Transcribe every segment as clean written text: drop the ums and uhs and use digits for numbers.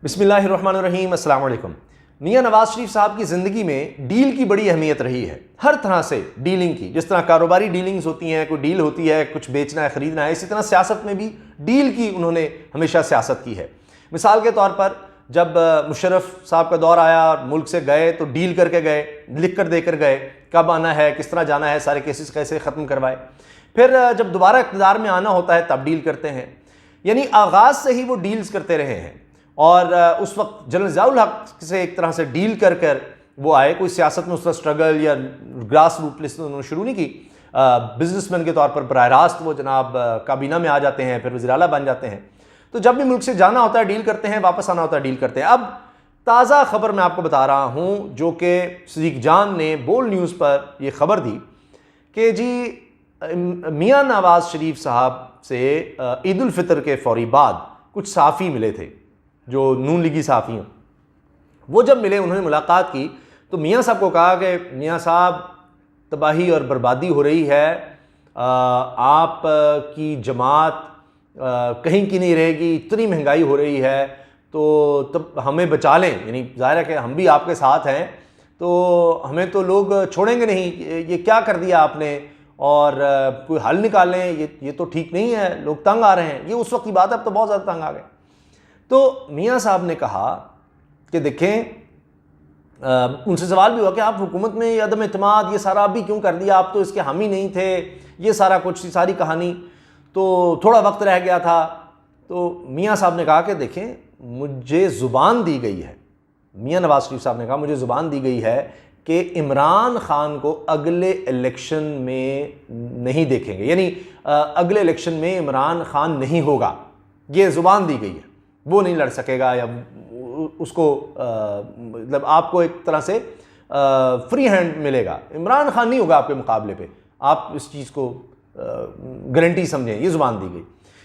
बिस्मिल्लाहिर्रहमानिर्रहीम, अस्सलाम वालेकुम। मियां नवाज शरीफ साहब की ज़िंदगी में डील की बड़ी अहमियत रही है, हर तरह से डीलिंग की। जिस तरह कारोबारी डीलिंग्स होती हैं, कोई डील होती है, कुछ बेचना है ख़रीदना है, इसी तरह सियासत में भी डील की उन्होंने हमेशा सियासत की है। मिसाल के तौर पर जब मुशर्रफ साहब का दौर आया और मुल्क से गए तो डील करके गए, लिख कर देकर गए, कब आना है, किस तरह जाना है, सारे केसेस कैसे ख़त्म करवाए। फिर जब दोबारा इक़्तिदार में आना होता है तब डील करते हैं। यानी आगाज़ से ही वो डील्स करते रहे हैं। और उस वक्त जनरल ज़ियाउल हक से एक तरह से डील कर कर वो आए। कोई सियासत में उसका स्ट्रगल या ग्रास रूट लिस्ट उन्होंने शुरू नहीं की। बिजनेसमैन के तौर पर बराह रास्त वो जनाब काबीना में आ जाते हैं, फिर वज़ीर आला बन जाते हैं। तो जब भी मुल्क से जाना होता है डील करते हैं, वापस आना होता है डील करते हैं। अब ताज़ा खबर मैं आपको बता रहा हूँ जो कि सदीक जान ने बोल्ड न्यूज़ पर यह खबर दी कि जी मियां नवाज शरीफ साहब से ईद उल फितर के फौरी बाद कुछ सहाफ़ी मिले थे जो नून लीगी सहाफ़ी हैं। वो जब मिले, उन्होंने मुलाकात की तो मियां साहब को कहा कि मियां साहब, तबाही और बर्बादी हो रही है, आप की जमात कहीं की नहीं रहेगी, इतनी महंगाई हो रही है, तो तब हमें बचा लें। यानी ज़ाहिर है कि हम भी आपके साथ हैं, तो हमें तो लोग छोड़ेंगे नहीं, ये क्या कर दिया आपने, और कोई हल निकालें, ये तो ठीक नहीं है, लोग तंग आ रहे हैं। ये उस वक्त की बात है, अब तो बहुत ज़्यादा तंग आ गए। तो मियां साहब ने कहा कि देखें, उनसे सवाल भी हुआ कि आप हुकूमत में अदम एतमाद ये सारा अभी क्यों कर दिया, आप तो इसके हामी नहीं थे, ये सारा कुछ, सारी कहानी, तो थोड़ा वक्त रह गया था। तो मियां साहब ने कहा कि देखें, मुझे ज़ुबान दी गई है, मियां नवाज शरीफ साहब ने कहा मुझे ज़ुबान दी गई है कि इमरान खान को अगले इलेक्शन में नहीं देखेंगे, यानी अगले इलेक्शन में इमरान खान नहीं होगा, ये ज़ुबान दी गई है, वो नहीं लड़ सकेगा, या उसको मतलब आपको एक तरह से फ्री हैंड मिलेगा, इमरान खान नहीं होगा आपके मुकाबले पे, आप इस चीज़ को गारंटी समझें, ये ज़ुबान दी गई।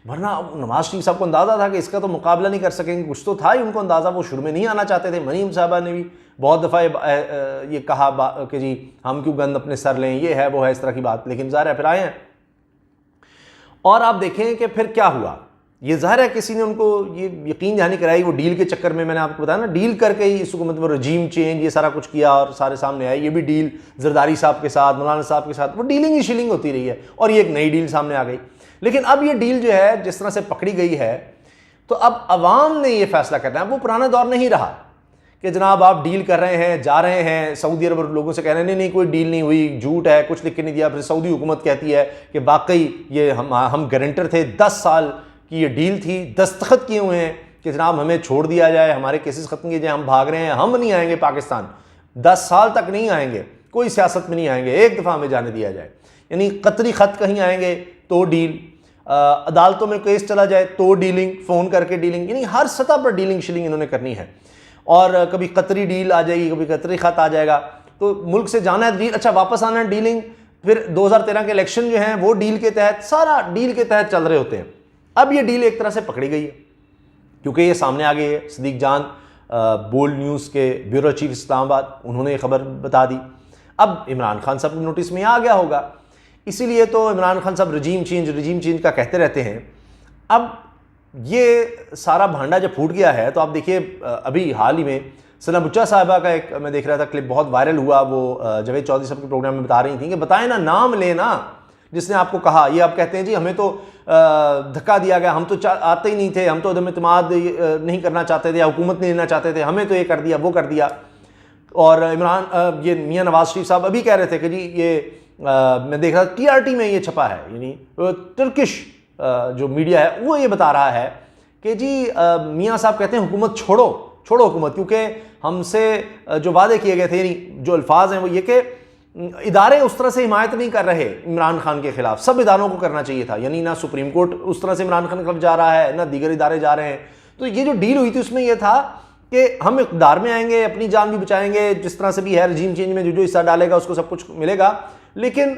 वरना नवाज शरीफ साहब को अंदाज़ा था कि इसका तो मुकाबला नहीं कर सकेंगे, कुछ तो था ही उनको अंदाज़ा, वो शुरू में नहीं आना चाहते थे। मरीम साहबा ने भी बहुत दफ़ा ये कहा कि जी हम क्यों गंद अपने सर लें, ये है वो है, इस तरह की बात, लेकिन ज़ाहिर है फिर आए हैं। और आप देखें कि फिर क्या हुआ। ये ज़ाहिर है किसी ने उनको ये यकीन दहानी कराई, वो डील के चक्कर में, मैंने आपको बताया ना, डील करके ही इस हुकूमत में रजीम चेंज ये सारा कुछ किया और सारे सामने आए। ये भी डील जरदारी साहब के साथ, मौलाना साहब के साथ, वो डीलिंग ही शीलिंग होती रही है, और ये एक नई डील सामने आ गई। लेकिन अब ये डील जो है जिस तरह से पकड़ी गई है, तो अब अवाम ने ये फैसला करना है। वो पुराना दौर नहीं रहा कि जनाब आप डील कर रहे हैं, जा रहे हैं सऊदी अरब, लोगों से कह रहे हैं नहीं कोई डील नहीं हुई, झूठ है, कुछ लिख के नहीं दिया। फिर सऊदी हुकूमत कहती है कि वाकई ये हम गारंटर थे, 10 साल की ये डील थी, दस्तखत किए हुए हैं कि जनाब हमें छोड़ दिया जाए, हमारे केसेस ख़त्म किए जाए, हम भाग रहे हैं, हम नहीं आएंगे पाकिस्तान, 10 साल तक नहीं आएंगे, कोई सियासत में नहीं आएंगे, एक दफ़ा हमें जाने दिया जाए। यानी कतरी ख़त कहीं आएंगे तो डील, अदालतों में केस चला जाए तो डीलिंग, फ़ोन करके डीलिंग, यानी हर सतह पर डीलिंग शीलिंग इन्होंने करनी है। और कभी कतरी डील आ जाएगी, कभी कतरी ख़त आ जाएगा, तो मुल्क से जाना है डील, अच्छा वापस आना है डीलिंग। फिर 2013 के इलेक्शन जो हैं वो डील के तहत, सारा डील के तहत चल रहे होते हैं। अब ये डील एक तरह से पकड़ी गई है क्योंकि ये सामने आ गई है। सदीक जान बोल्ड न्यूज़ के ब्यूरो चीफ इस्लामाबाद, उन्होंने ये खबर बता दी। अब इमरान खान साहब नोटिस में आ गया होगा, इसीलिए तो इमरान खान साहब रजीम चेंज का कहते रहते हैं। अब ये सारा भांडा जब फूट गया है तो आप देखिए, अभी हाल ही में सना बुच्चा साहिबा का एक मैं देख रहा था क्लिप, बहुत वायरल हुआ। वो जावेद चौधरी साहब के प्रोग्राम में बता रही थी कि बताएं ना, नाम लेना जिसने आपको कहा। ये आप कहते हैं जी हमें तो धक्का दिया गया, हम तो आते ही नहीं थे, हम तो अदम इत्मीनाद नहीं करना चाहते थे, या हुकूमत नहीं लेना चाहते थे, हमें तो ये कर दिया वो कर दिया। और ये मियां नवाज शरीफ साहब अभी कह रहे थे कि जी ये मैं देख रहा TRT में ये छपा है, यानी तुर्किश जो मीडिया है वो ये बता रहा है कि जी मियां साहब कहते हैं हुकूमत छोड़ो हुकूमत, क्योंकि हमसे जो वादे किए गए थे, यानी जो अल्फाज हैं वो ये कि इदारे उस तरह से हिमायत नहीं कर रहे इमरान खान के खिलाफ, सब इदारों को करना चाहिए था। यानी ना सुप्रीम कोर्ट उस तरह से इमरान खान के खिलाफ जा रहा है, ना दीगर इदारे जा रहे हैं। तो ये जो डील हुई थी उसमें यह था कि हम इक़्तिदार में आएंगे, अपनी जान भी बचाएंगे, जिस तरह से भी है रजीम चेंज में जो हिस्सा डालेगा उसको सब कुछ मिलेगा, लेकिन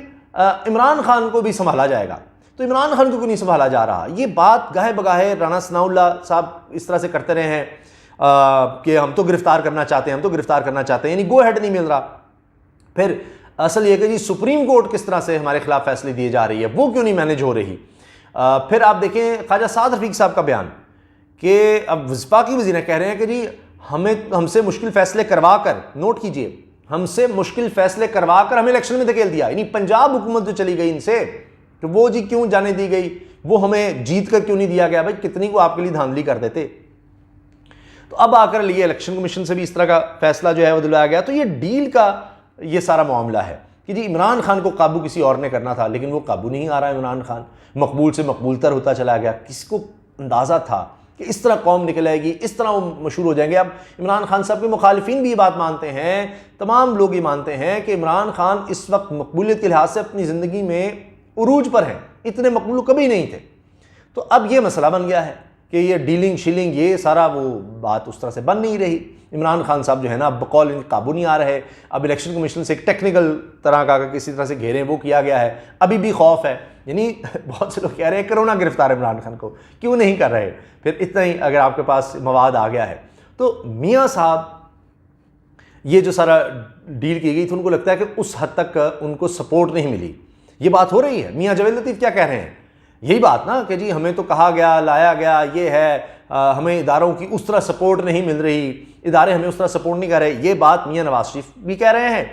इमरान खान को भी संभाला जाएगा। तो इमरान खान को क्यों नहीं संभाला जा रहा? ये बात गाहे बगाहे राना सनाउल्लाह साहब इस तरह से करते रहे हैं कि हम तो गिरफ्तार करना चाहते हैं, हम तो गिरफ्तार करना चाहते हैं, यानी गो हेड नहीं मिल रहा। फिर असल ये कि जी सुप्रीम कोर्ट किस तरह से हमारे खिलाफ फैसले दिए जा रही है, वो क्यों नहीं मैनेज हो रही। फिर आप देखें ख्वाजा साद रफीक साहब का बयान कि अब वफाकी वज़ीर कह रहे हैं कि जी हमसे मुश्किल फैसले करवा कर, नोट कीजिए, हमसे मुश्किल फैसले करवा कर हमें इलेक्शन में धकेल दिया। यानी पंजाब हुकूमत जो चली गई इनसे, तो वो जी क्यों जाने दी गई, वो हमें जीत कर क्यों नहीं दिया गया? भाई कितनी को आपके लिए धांधली कर देते। तो अब आकर लिए इलेक्शन कमीशन से भी इस तरह का फैसला जो है वो दिलवाया गया। तो ये डील का ये सारा मामला है कि जी इमरान खान को काबू किसी और ने करना था, लेकिन वो काबू नहीं आ रहा है। इमरान खान मकबूल से मकबूलतर होता चला गया। किसको अंदाज़ा था कि इस तरह कौम निकल आएगी, इस तरह वो मशहूर हो जाएंगे। अब इमरान खान साहब के मुखालिफिन भी ये बात मानते हैं, तमाम लोग ये मानते हैं कि इमरान खान इस वक्त मकबूलियत के लिहाज से अपनी ज़िंदगी में उरूज पर हैं, इतने मकबूल कभी नहीं थे। तो अब ये मसला बन गया है कि ये डीलिंग शीलिंग ये सारा वो बात उस तरह से बन नहीं रही। इमरान खान साहब जो है ना, अब बकौल इनके काबू नहीं आ रहे। अब इलेक्शन कमीशन से एक टेक्निकल तरह का किसी तरह से घेरें वो किया गया है। अभी भी खौफ है, यानी बहुत से लोग कह रहे हैं कोरोना गिरफ्तार है इमरान खान को, क्यों नहीं कर रहे? फिर इतना ही अगर आपके पास मवाद आ गया है तो मियाँ साहब ये जो सारा डील की गई थी, उनको लगता है कि उस हद तक उनको सपोर्ट नहीं मिली। ये बात हो रही है। मियाँ जवेद लतीफ़ क्या कह रहे हैं? यही बात ना कि जी हमें तो कहा गया, लाया गया, ये है, हमें इदारों की उस तरह सपोर्ट नहीं मिल रही, इदारे हमें उस तरह सपोर्ट नहीं कर रहे। ये बात मियाँ नवाज शरीफ भी कह रहे हैं,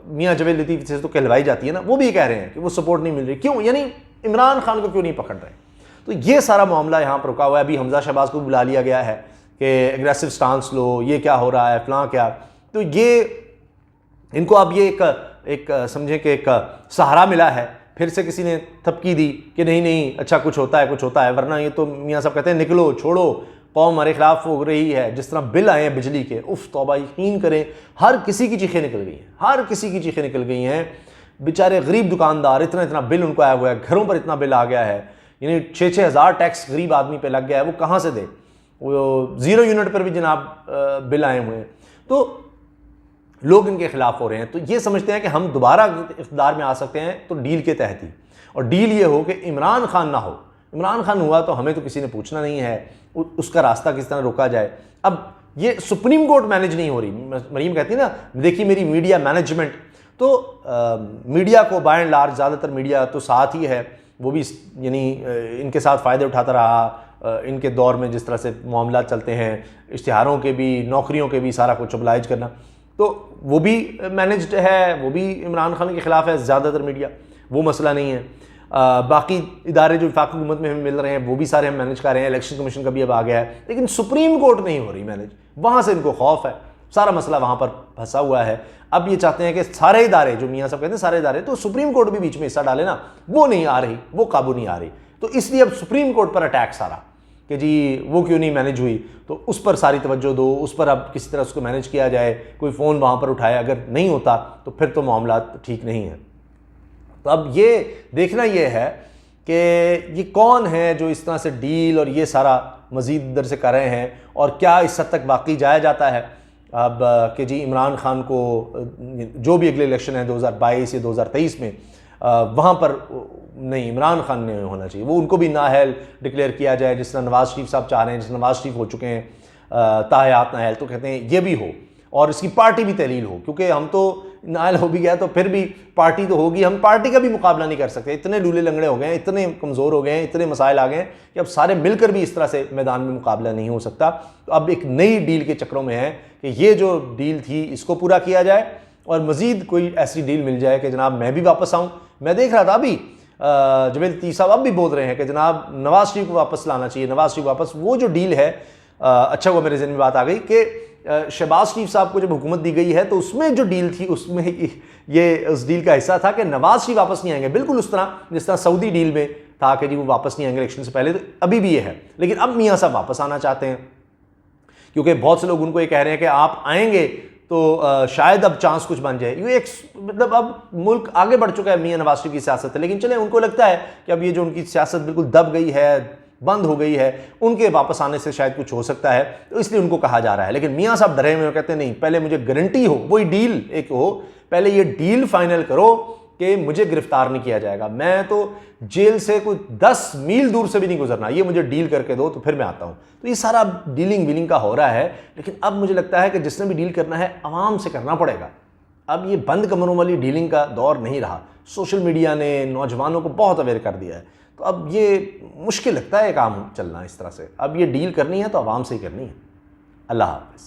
मियाँ जवेद लतीफ़ से तो कहलवाई जाती है ना, वो भी कह रहे हैं कि वो सपोर्ट नहीं मिल रही। क्यों? यानी इमरान खान को क्यों नहीं पकड़ रहे? तो ये सारा मामला यहाँ पर रुका हुआ है। अभी हमजा शहबाज को बुला लिया गया है कि एग्रेसिव स्टांस लो, ये क्या हो रहा है, फलां क्या। तो ये इनको अब ये एक समझें कि एक सहारा मिला है। फिर से किसी ने थपकी दी कि नहीं नहीं अच्छा कुछ होता है, कुछ होता है, वरना ये तो मियाँ साहब कहते हैं निकलो, छोड़ो, कौम हमारे खिलाफ हो रही है। जिस तरह बिल आए हैं बिजली के, उफ तौबा, यकीन करें हर किसी की चीखें निकल गई हैं, हर किसी की चीखें निकल गई हैं। बेचारे गरीब दुकानदार, इतना इतना बिल उनको आया हुआ है, घरों पर इतना बिल आ गया है, यानी 6-6 हज़ार टैक्स गरीब आदमी पे लग गया है, वो कहाँ से दे? वो 0 यूनिट पर भी जनाब बिल आए हुए हैं। तो लोग इनके खिलाफ हो रहे हैं। तो ये समझते हैं कि हम दोबारा इक़्तिदार में आ सकते हैं तो डील के तहत ही, और डील ये हो कि इमरान खान ना हो। इमरान खान हुआ तो हमें तो किसी ने पूछना नहीं है, उसका रास्ता किस तरह रोका जाए। अब ये सुप्रीम कोर्ट मैनेज नहीं हो रही। मरीम कहती है ना, देखिए मेरी मीडिया मैनेजमेंट, तो मीडिया को बाय एंड लार्ज ज़्यादातर मीडिया तो साथ ही है, वो भी यानी इनके साथ फ़ायदे उठाता रहा। इनके दौर में जिस तरह से मामला चलते हैं, इश्तिहारों के भी, नौकरियों के भी, सारा कुछ ऑब्लाइज करना, तो वो भी मैनेज्ड है, वो भी इमरान खान के ख़िलाफ़ है ज़्यादातर मीडिया, वो मसला नहीं है। बाकी इदारे जो वफाकी हुकूमत में हमें मिल रहे हैं वो भी सारे हम मैनेज कर रहे हैं। इलेक्शन कमीशन का भी अब आ गया है, लेकिन सुप्रीम कोर्ट नहीं हो रही मैनेज, वहाँ से इनको खौफ है, सारा मसला वहाँ पर फंसा हुआ है। अब ये चाहते हैं कि सारे इदारे, जो मियाँ साहब कहते हैं सारे इदारे, तो सुप्रीम कोर्ट भी बीच में हिस्सा डाले ना, वो नहीं आ रही, वो काबू नहीं आ रही। तो इसलिए अब सुप्रीम कोर्ट पर अटैक सारा कि जी वो क्यों नहीं मैनेज हुई, तो उस पर सारी तवज्जो दो, उस पर अब किसी तरह उसको मैनेज किया जाए, कोई फ़ोन वहाँ पर उठाए। अगर नहीं होता तो फिर तो मामला ठीक नहीं है। तो अब ये देखना ये है कि ये कौन है जो इस तरह से डील और ये सारा मज़ीद इधर से कर रहे हैं, और क्या इस हद तक वाकई जाया जाता है अब कि जी इमरान खान को जो भी अगले इलेक्शन है 2022 या 2023 में, वहाँ पर नहीं, इमरान खान ने होना चाहिए, वो उनको भी नाअहल डिक्लेयर किया जाए, जिस तरह नवाज़ शरीफ साहब चाह रहे हैं, जिस नवाज़ शरीफ हो चुके हैं ताहयात नाअहल, तो कहते हैं ये भी हो और इसकी पार्टी भी तहलील हो, क्योंकि हम तो नाअहल हो भी गया तो फिर भी पार्टी तो होगी, हम पार्टी का भी मुकाबला नहीं कर सकते, इतने लूले लंगड़े हो गए हैं, इतने कमज़ोर हो गए हैं, इतने मसाइल आ गए हैं कि अब सारे मिलकर भी इस तरह से मैदान में मुकाबला नहीं हो सकता। तो अब एक नई डील के चक्रों में है कि ये जो डील थी इसको पूरा किया जाए और मज़ीद कोई ऐसी डील मिल जाए कि जनाब मैं भी वापस आऊँ। मैं देख रहा था अभी जवेद लतीफ़ साहब अब भी बोल रहे हैं कि जनाब नवाज़ शरीफ को वापस लाना चाहिए, नवाज़ शरीफ वापस। वो जो डील है, अच्छा हुआ मेरे ज़हन में बात आ गई कि शहबाज शरीफ साहब को जब हुकूमत दी गई है तो उसमें जो डील थी उसमें ये उस डील का हिस्सा था कि नवाज़ शरीफ वापस नहीं आएंगे, बिल्कुल उस तरह जिस तरह सऊदी डील में था कि जी वो वापस नहीं आएंगे इलेक्शन से पहले। तो अभी भी ये है, लेकिन अब मियाँ साहब वापस आना चाहते हैं, क्योंकि बहुत से लोग उनको ये कह रहे हैं कि आप आएंगे तो शायद अब चांस कुछ बन जाए। ये एक मतलब अब मुल्क आगे बढ़ चुका है, मियाँ नवाज शरीफ की सियासत है, लेकिन चले उनको लगता है कि अब ये जो उनकी सियासत बिल्कुल दब गई है, बंद हो गई है, उनके वापस आने से शायद कुछ हो सकता है, तो इसलिए उनको कहा जा रहा है। लेकिन मियाँ साहब डरे हुए कहते हैं नहीं, पहले मुझे गारंटी हो, वही डील एक हो, पहले ये डील फाइनल करो कि मुझे गिरफ्तार नहीं किया जाएगा, मैं तो जेल से कोई 10 मील दूर से भी नहीं गुजरना, ये मुझे डील करके दो तो फिर मैं आता हूँ। तो ये सारा डीलिंग वीलिंग का हो रहा है, लेकिन अब मुझे लगता है कि जिसने भी डील करना है आवाम से करना पड़ेगा। अब ये बंद कमरों वाली डीलिंग का दौर नहीं रहा, सोशल मीडिया ने नौजवानों को बहुत अवेयर कर दिया है। तो अब ये मुश्किल लगता है काम चलना इस तरह से। अब ये डील करनी है तो आवाम से ही करनी है। अल्लाह हाफ़िज़।